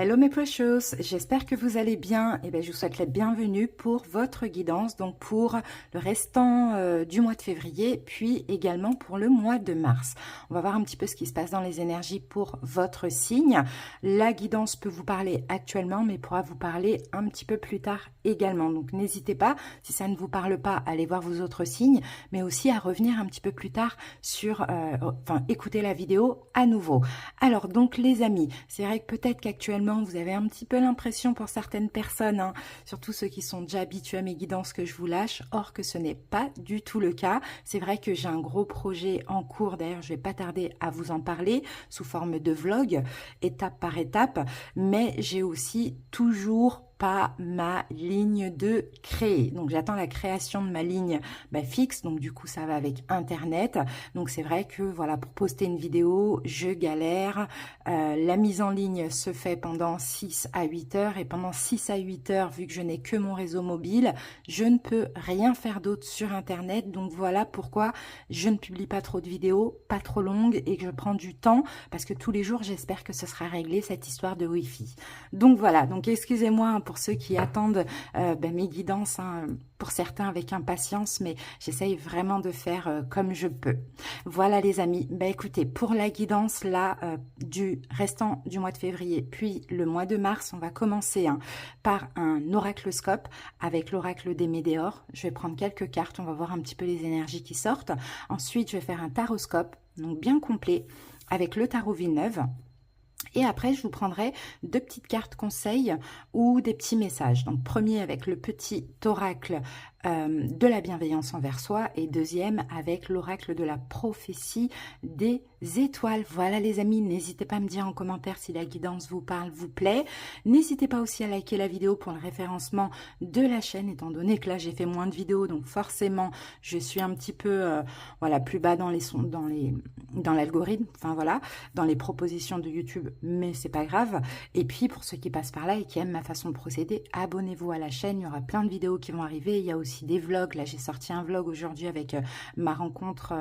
Hello mes precious, j'espère que vous allez bien. Et bien, je vous souhaite la bienvenue pour votre guidance, donc pour le restant du mois de février, puis également pour le mois de mars. On va voir un petit peu ce qui se passe dans les énergies pour votre signe. La guidance peut vous parler actuellement, mais pourra vous parler un petit peu plus tard également. Donc n'hésitez pas, si ça ne vous parle pas, à aller voir vos autres signes, mais aussi à revenir un petit peu plus tard sur, écouter la vidéo à nouveau. Alors donc les amis, c'est vrai que peut-être qu'actuellement vous avez un petit peu l'impression pour certaines personnes, hein, surtout ceux qui sont déjà habitués à mes guidances, que je vous lâche, or que ce n'est pas du tout le cas. C'est vrai que j'ai un gros projet en cours, d'ailleurs je vais pas tarder à vous en parler sous forme de vlog, étape par étape, mais j'ai aussi toujours pas ma ligne de créer. Donc j'attends la création de ma ligne fixe, donc du coup ça va avec internet. Donc c'est vrai que voilà, pour poster une vidéo je galère. La mise en ligne se fait pendant 6 à 8 heures, et pendant 6 à 8 heures, vu que je n'ai que mon réseau mobile, je ne peux rien faire d'autre sur internet. Donc voilà pourquoi je ne publie pas trop de vidéos, pas trop longues, et que je prends du temps, parce que tous les jours j'espère que ce sera réglé, cette histoire de Wi-Fi. Donc voilà, donc excusez-moi pour ceux qui attendent mes guidances, hein, pour certains avec impatience, mais j'essaye vraiment de faire comme je peux. Voilà les amis, écoutez, pour la guidance là du restant du mois de février, puis le mois de mars, on va commencer par un oracloscope avec l'oracle des Médéors. Je vais prendre quelques cartes, on va voir un petit peu les énergies qui sortent. Ensuite, je vais faire un taroscope, donc bien complet, avec le tarot Villeneuve. Et après, je vous prendrai 2 petites cartes conseils ou des petits messages. Donc, premier avec le petit oracle de la bienveillance envers soi, et deuxième avec l'oracle de la prophétie des étoiles. Voilà les amis, n'hésitez pas à me dire en commentaire si la guidance vous parle, vous plaît. N'hésitez pas aussi à liker la vidéo pour le référencement de la chaîne, étant donné que là j'ai fait moins de vidéos, donc forcément je suis un petit peu voilà, plus bas dans l'algorithme, enfin voilà, dans les propositions de YouTube, mais c'est pas grave. Et puis pour ceux qui passent par là et qui aiment ma façon de procéder, abonnez-vous à la chaîne, il y aura plein de vidéos qui vont arriver. Il y a aussi des vlogs, là j'ai sorti un vlog aujourd'hui avec ma rencontre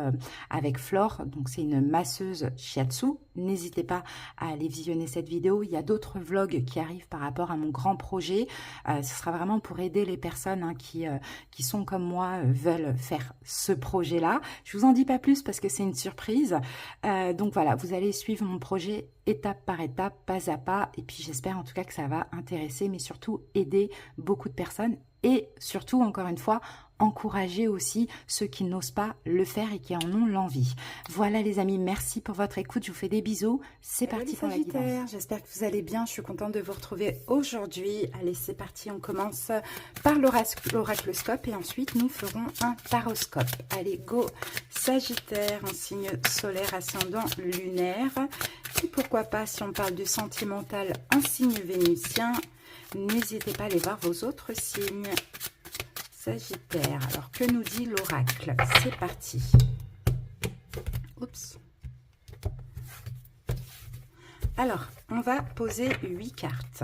avec Flore, donc c'est une masseuse shiatsu. N'hésitez pas à aller visionner cette vidéo. Il y a d'autres vlogs qui arrivent par rapport à mon grand projet. Ce sera vraiment pour aider les personnes qui sont comme moi, veulent faire ce projet là. Je vous en dis pas plus parce que c'est une surprise. Donc voilà, vous allez suivre mon projet étape par étape, pas à pas, et puis j'espère en tout cas que ça va intéresser, mais surtout aider beaucoup de personnes, et surtout, encore une fois, encourager aussi ceux qui n'osent pas le faire et qui en ont l'envie. Voilà les amis, merci pour votre écoute, je vous fais des bisous, c'est parti pour la guidance. J'espère que vous allez bien, je suis contente de vous retrouver aujourd'hui. Allez, c'est parti, on commence par l'oracloscope et ensuite nous ferons un taroscope. Allez, go. Sagittaire, en signe solaire, ascendant lunaire, et pourquoi pas, si on parle du sentimental, un signe vénitien. N'hésitez pas à aller voir vos autres signes. Sagittaire, alors que nous dit l'oracle? C'est parti. Oups. Alors, on va poser 8 cartes.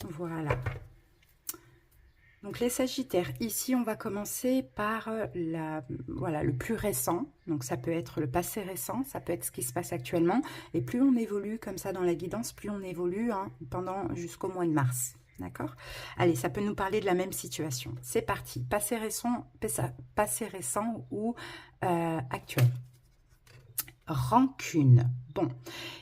Voilà. Donc les Sagittaires, ici on va commencer par le plus récent. Donc ça peut être le passé récent, ça peut être ce qui se passe actuellement. Et plus on évolue comme ça dans la guidance, plus on évolue pendant jusqu'au mois de mars. D'accord? Allez, ça peut nous parler de la même situation. C'est parti. Passé récent ou actuel. Rancune. Bon,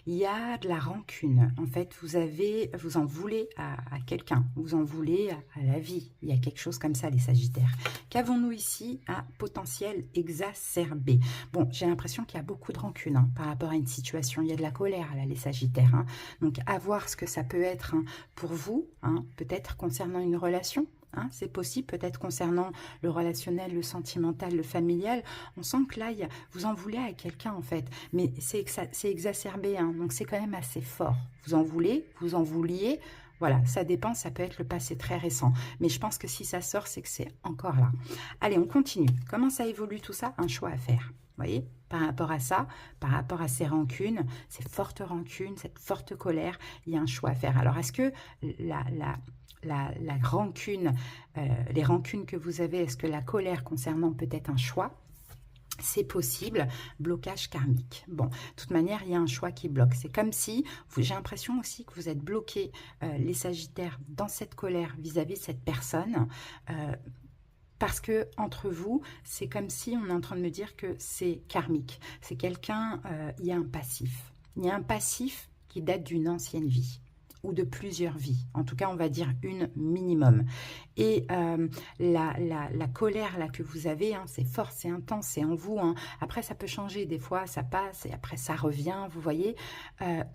il y a de la rancune. En fait, vous en voulez à quelqu'un, vous en voulez à la vie. Il y a quelque chose comme ça, les Sagittaires. Qu'avons-nous ici? Un potentiel exacerbé. Bon, j'ai l'impression qu'il y a beaucoup de rancune par rapport à une situation. Il y a de la colère, là, les Sagittaires. Donc, à voir ce que ça peut être pour vous, peut-être concernant une relation. C'est possible, peut-être concernant le relationnel, le sentimental, le familial. On sent que là, vous en voulez à quelqu'un, en fait. Mais c'est exacerbé, donc c'est quand même assez fort. Vous en voulez, vous en vouliez. Voilà, ça dépend, ça peut être le passé très récent. Mais je pense que si ça sort, c'est que c'est encore là. Allez, on continue. Comment ça évolue tout ça? Un choix à faire. Vous voyez, par rapport à ça, par rapport à ces rancunes, ces fortes rancunes, cette forte colère, il y a un choix à faire. Alors, est-ce que la rancune, les rancunes que vous avez, est-ce que la colère concernant peut-être un choix? C'est possible, blocage karmique. Bon, de toute manière, il y a un choix qui bloque. C'est comme si, j'ai l'impression aussi que vous êtes bloqués, les Sagittaires, dans cette colère vis-à-vis de cette personne, parce que entre vous, c'est comme si on est en train de me dire que c'est karmique. C'est quelqu'un, il y a un passif. Il y a un passif qui date d'une ancienne vie ou de plusieurs vies. En tout cas, on va dire une minimum. Et la colère là que vous avez, hein, c'est fort, c'est intense, c'est en vous. Hein. Après, ça peut changer. Des fois, ça passe et après, ça revient. Vous voyez,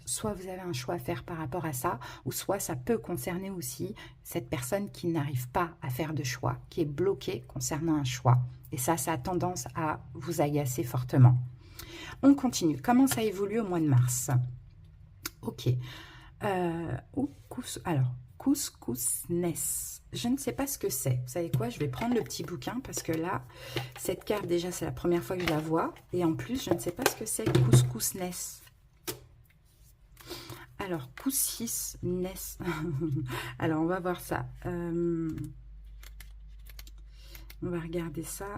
soit vous avez un choix à faire par rapport à ça, ou soit ça peut concerner aussi cette personne qui n'arrive pas à faire de choix, qui est bloquée concernant un choix. Et ça a tendance à vous agacer fortement. On continue. Comment ça évolue au mois de mars? Ok. Alors, couscousness. Je ne sais pas ce que c'est. Vous savez quoi? Je vais prendre le petit bouquin parce que là, cette carte, déjà, c'est la première fois que je la vois. Et en plus, je ne sais pas ce que c'est, couscousness. Alors, coussis-ness. Alors, on va voir ça. On va regarder ça.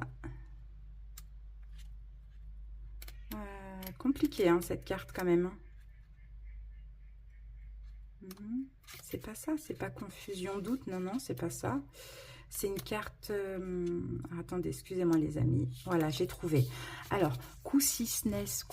Compliqué, hein, cette carte, quand même. C'est pas ça, c'est pas confusion, doute, non, non, c'est pas ça. C'est une carte... attendez, excusez-moi les amis. Voilà, j'ai trouvé. Alors, Cousiusness.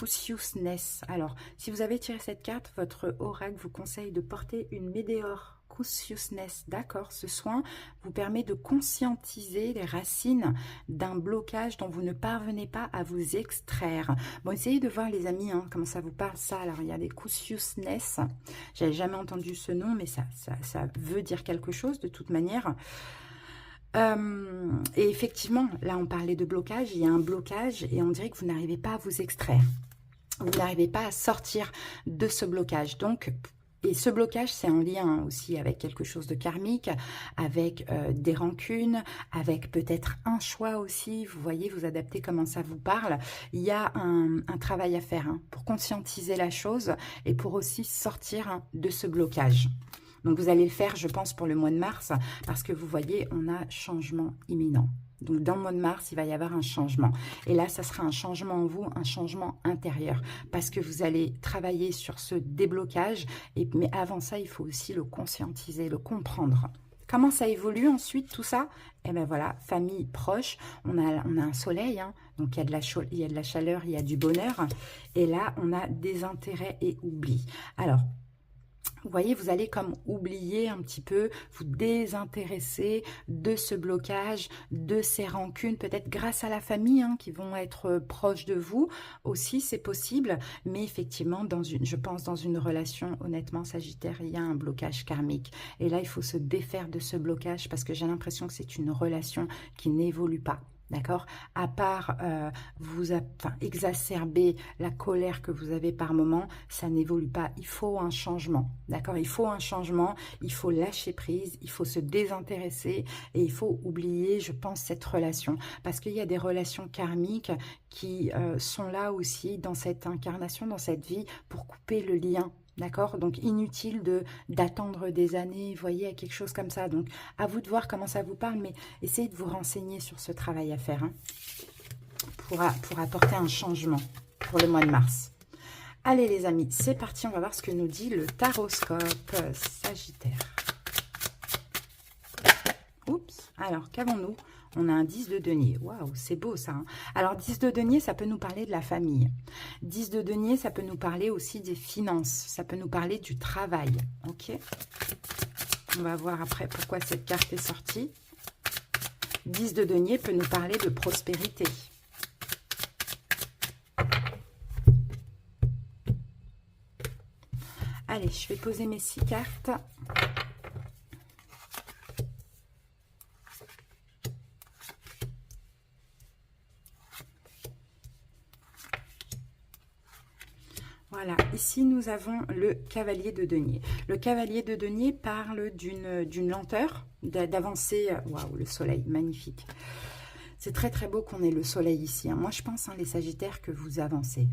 Alors, si vous avez tiré cette carte, votre oracle vous conseille de porter une météore. Cousiusness, d'accord. Ce soin vous permet de conscientiser les racines d'un blocage dont vous ne parvenez pas à vous extraire. Bon, essayez de voir les amis, hein, comment ça vous parle ça. Alors, il y a des Cousiusness. J'avais jamais entendu ce nom, mais ça veut dire quelque chose de toute manière. Et effectivement, là on parlait de blocage, il y a un blocage et on dirait que vous n'arrivez pas à vous extraire. Vous n'arrivez pas à sortir de ce blocage. Donc, et ce blocage, c'est en lien aussi avec quelque chose de karmique, avec des rancunes, avec peut-être un choix aussi. Vous voyez, vous adaptez comment ça vous parle. Il y a un travail à faire hein, pour conscientiser la chose et pour aussi sortir hein, de ce blocage. Donc, vous allez le faire, je pense, pour le mois de mars, parce que vous voyez, on a changement imminent. Donc, dans le mois de mars, il va y avoir un changement. Et là, ça sera un changement en vous, un changement intérieur, parce que vous allez travailler sur ce déblocage. Mais avant ça, il faut aussi le conscientiser, le comprendre. Comment ça évolue ensuite, tout ça? Eh bien voilà, famille proche, on a un soleil, hein, donc il y a de la chaleur, il y a du bonheur. Et là, on a désintérêt et oubli. Alors, vous voyez, vous allez comme oublier un petit peu, vous désintéresser de ce blocage, de ces rancunes, peut-être grâce à la famille hein, qui vont être proches de vous aussi, c'est possible. Mais effectivement, je pense dans une relation, honnêtement, Sagittaire, il y a un blocage karmique. Et là, il faut se défaire de ce blocage parce que j'ai l'impression que c'est une relation qui n'évolue pas. D'accord? À part exacerber la colère que vous avez par moment, ça n'évolue pas. Il faut un changement. D'accord? Il faut un changement. Il faut lâcher prise. Il faut se désintéresser. Et il faut oublier, je pense, cette relation. Parce qu'il y a des relations karmiques qui sont là aussi dans cette incarnation, dans cette vie, pour couper le lien. D'accord? Donc, inutile d'attendre des années, vous voyez, à quelque chose comme ça. Donc, à vous de voir comment ça vous parle, mais essayez de vous renseigner sur ce travail à faire hein, pour apporter un changement pour le mois de mars. Allez, les amis, c'est parti. On va voir ce que nous dit le taroscope Sagittaire. Oups. Alors, qu'avons-nous? On a un 10 de denier. Waouh, c'est beau ça. Hein. Alors, 10 de denier, ça peut nous parler de la famille. 10 de denier, ça peut nous parler aussi des finances. Ça peut nous parler du travail. Ok. On va voir après pourquoi cette carte est sortie. 10 de denier peut nous parler de prospérité. Allez, je vais poser mes 6 cartes. Voilà, ici nous avons le cavalier de denier. Le cavalier de denier parle d'une lenteur, d'avancer. Waouh, le soleil, magnifique. C'est très très beau qu'on ait le soleil ici. Hein. Moi, je pense, hein, les Sagittaires, que vous avancez,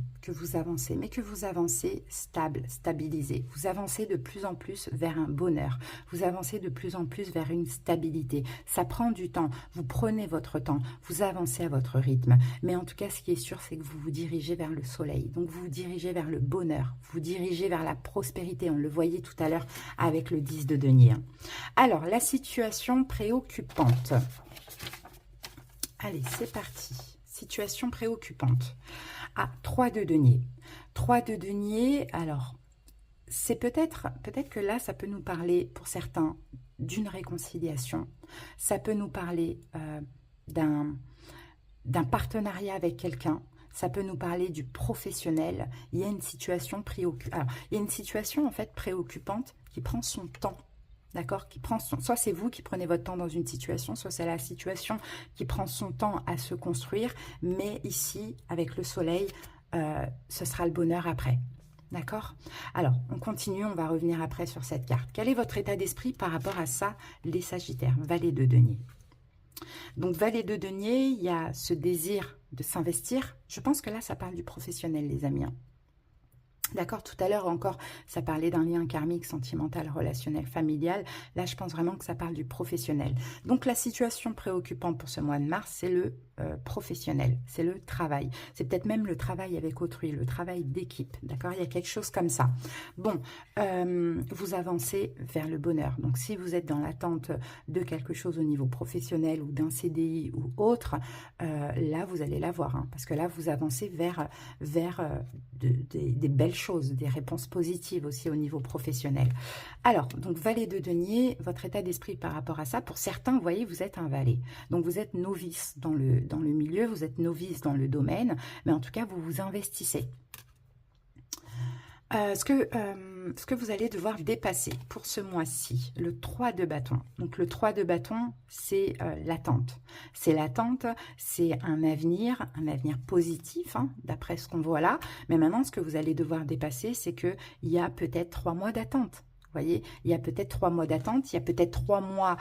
mais que vous avancez stable, stabilisé. Vous avancez de plus en plus vers un bonheur. Vous avancez de plus en plus vers une stabilité. Ça prend du temps. Vous prenez votre temps. Vous avancez à votre rythme. Mais en tout cas, ce qui est sûr, c'est que vous vous dirigez vers le soleil. Donc, vous vous dirigez vers le bonheur. Vous vous dirigez vers la prospérité. On le voyait tout à l'heure avec le 10 de denier. Hein. Alors, la situation préoccupante. Allez, c'est parti. Situation préoccupante. Ah, 3 de denier. 3 de denier, alors, c'est peut-être que là, ça peut nous parler, pour certains, d'une réconciliation. Ça peut nous parler d'un partenariat avec quelqu'un. Ça peut nous parler du professionnel. Il y a une situation en fait, préoccupante qui prend son temps. D'accord, soit c'est vous qui prenez votre temps dans une situation, soit c'est la situation qui prend son temps à se construire. Mais ici, avec le soleil, ce sera le bonheur après. D'accord? Alors, on continue, on va revenir après sur cette carte. Quel est votre état d'esprit par rapport à ça, les Sagittaires? Valet de denier. Donc, valet de denier, il y a ce désir de s'investir. Je pense que là, ça parle du professionnel, les amis. Hein. D'accord, tout à l'heure encore, ça parlait d'un lien karmique, sentimental, relationnel, familial. Là, je pense vraiment que ça parle du professionnel. Donc, la situation préoccupante pour ce mois de mars, c'est le professionnel, c'est le travail. C'est peut-être même le travail avec autrui, le travail d'équipe. D'accord, il y a quelque chose comme ça. Bon, vous avancez vers le bonheur. Donc, si vous êtes dans l'attente de quelque chose au niveau professionnel ou d'un CDI ou autre, là, vous allez l'avoir. Hein, parce que là, vous avancez vers des belles choses, des réponses positives aussi au niveau professionnel. Alors, donc valet de denier, votre état d'esprit par rapport à ça, pour certains, vous voyez, vous êtes un valet. Donc, vous êtes novice dans le milieu, vous êtes novice dans le domaine, mais en tout cas, vous vous investissez. Ce que vous allez devoir dépasser pour ce mois-ci, le 3 de bâton. Donc, le 3 de bâton, c'est l'attente. C'est l'attente, c'est un avenir positif, hein, d'après ce qu'on voit là. Mais maintenant, ce que vous allez devoir dépasser, c'est qu'il y a peut-être 3 mois d'attente. Vous voyez, il y a peut-être 3 mois d'attente, il y a peut-être 3 mois,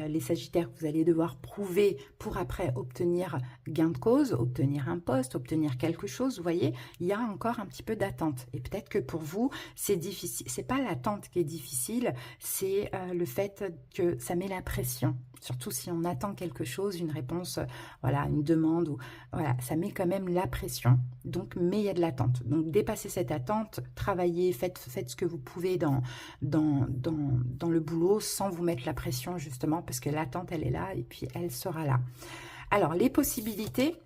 les Sagittaires, que vous allez devoir prouver pour après obtenir gain de cause, obtenir un poste, obtenir quelque chose. Vous voyez, il y a encore un petit peu d'attente. Et peut-être que pour vous, c'est difficile. C'est pas l'attente qui est difficile, c'est le fait que ça met la pression. Surtout si on attend quelque chose, une réponse, voilà, une demande, ou voilà, ça met quand même la pression. Donc, mais il y a de l'attente. Donc, dépassez cette attente, travaillez, faites ce que vous pouvez dans le boulot sans vous mettre la pression, justement, parce que l'attente, elle est là et puis elle sera là. Alors, les possibilités,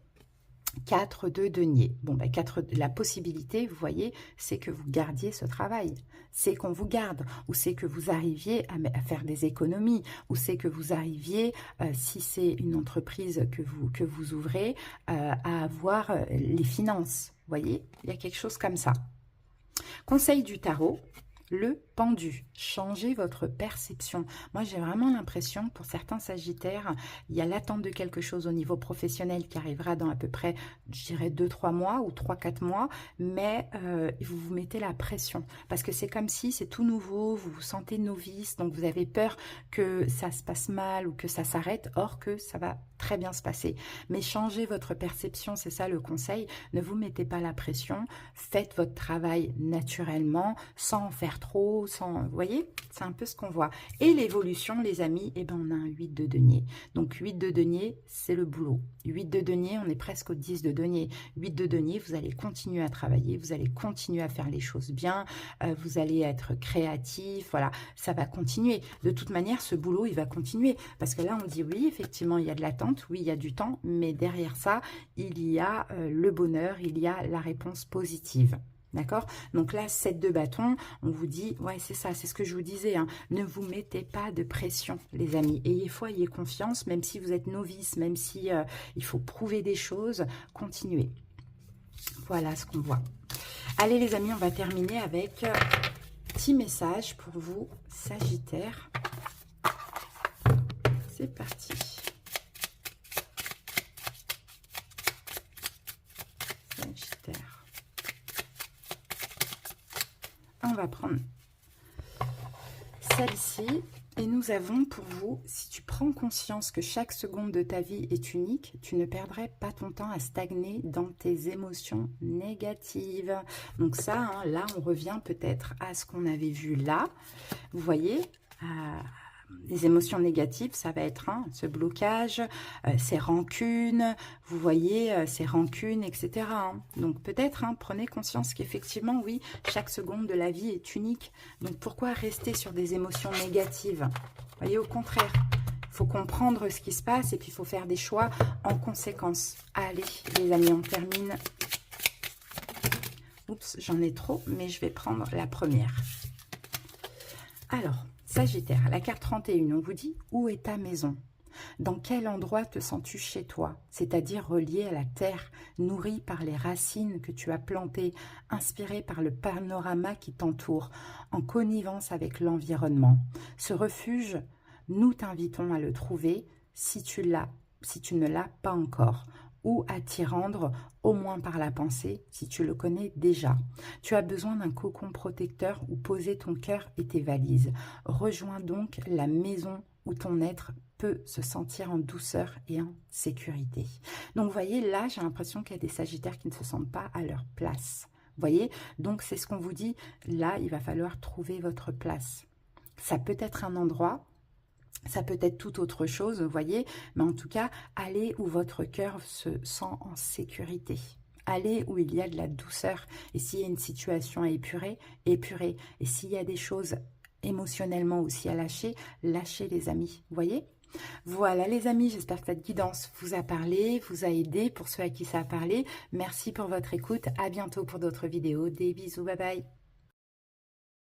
4 de denier. Bon, ben, la possibilité, vous voyez, c'est que vous gardiez ce travail. C'est qu'on vous garde, ou c'est que vous arriviez à faire des économies, ou c'est que vous arriviez, si c'est une entreprise que vous ouvrez, à avoir les finances. Vous voyez, il y a quelque chose comme ça. Conseil du tarot. Le pendu, changez votre perception. Moi, j'ai vraiment l'impression, pour certains Sagittaires, il y a l'attente de quelque chose au niveau professionnel qui arrivera dans à peu près, je dirais, 2-3 mois ou 3-4 mois, mais vous vous mettez la pression. Parce que c'est comme si c'est tout nouveau, vous vous sentez novice, donc vous avez peur que ça se passe mal ou que ça s'arrête, or que ça va très bien se passer. Mais changez votre perception, c'est ça le conseil. Ne vous mettez pas la pression, faites votre travail naturellement, sans en faire trop, vous voyez, c'est un peu ce qu'on voit. Et l'évolution, les amis, eh ben, on a un 8 de denier. Donc 8 de denier, c'est le boulot. 8 de denier, on est presque au 10 de denier. 8 de denier, vous allez continuer à travailler, vous allez continuer à faire les choses bien, vous allez être créatif, voilà, ça va continuer. De toute manière, ce boulot, il va continuer. Parce que là, on dit oui, effectivement, il y a de l'attente, oui, il y a du temps, mais derrière ça, il y a le bonheur, il y a la réponse positive. D'accord? Donc là, 7 de bâton, on vous dit, ouais, c'est ça, c'est ce que je vous disais, hein, ne vous mettez pas de pression, les amis. Ayez confiance, même si vous êtes novice, même si il faut prouver des choses, continuez. Voilà ce qu'on voit. Allez, les amis, on va terminer avec un petit message pour vous, Sagittaire. C'est parti. Sagittaire. On va prendre celle-ci et nous avons pour vous, si tu prends prends conscience que chaque seconde de ta vie est unique, tu ne perdrais pas ton temps à stagner dans tes émotions négatives. Donc ça, hein, là, on revient peut-être à ce qu'on avait vu là. Vous voyez, les émotions négatives, ça va être ce blocage, ces rancunes, vous voyez, ces rancunes, etc. hein. Donc peut-être, prenez conscience qu'effectivement, oui, chaque seconde de la vie est unique. Donc pourquoi rester sur des émotions négatives? Vous voyez, au contraire, il faut comprendre ce qui se passe et puis il faut faire des choix en conséquence. Allez, les amis, on termine. Oups, j'en ai trop, mais je vais prendre la première. Alors, Sagittaire, la carte 31, on vous dit « Où est ta maison ?» Dans quel endroit te sens-tu chez toi? C'est-à-dire relié à la terre, nourri par les racines que tu as plantées, inspiré par le panorama qui t'entoure, en connivence avec l'environnement. Ce refuge, nous t'invitons à le trouver si tu ne l'as pas encore, ou à t'y rendre, au moins par la pensée, si tu le connais déjà. Tu as besoin d'un cocon protecteur où poser ton cœur et tes valises. Rejoins donc la maison où ton être peut se sentir en douceur et en sécurité. Donc, vous voyez, là, j'ai l'impression qu'il y a des Sagittaires qui ne se sentent pas à leur place. Vous voyez, donc c'est ce qu'on vous dit. Là, il va falloir trouver votre place. Ça peut être un endroit, ça peut être tout autre chose, vous voyez, mais en tout cas, allez où votre cœur se sent en sécurité. Allez où il y a de la douceur. Et s'il y a une situation à épurer, épurez. Et s'il y a des choses émotionnellement aussi à lâcher, lâchez les amis, vous voyez. Voilà les amis, j'espère que cette guidance vous a parlé, vous a aidé pour ceux à qui ça a parlé. Merci pour votre écoute, à bientôt pour d'autres vidéos, des bisous, bye bye.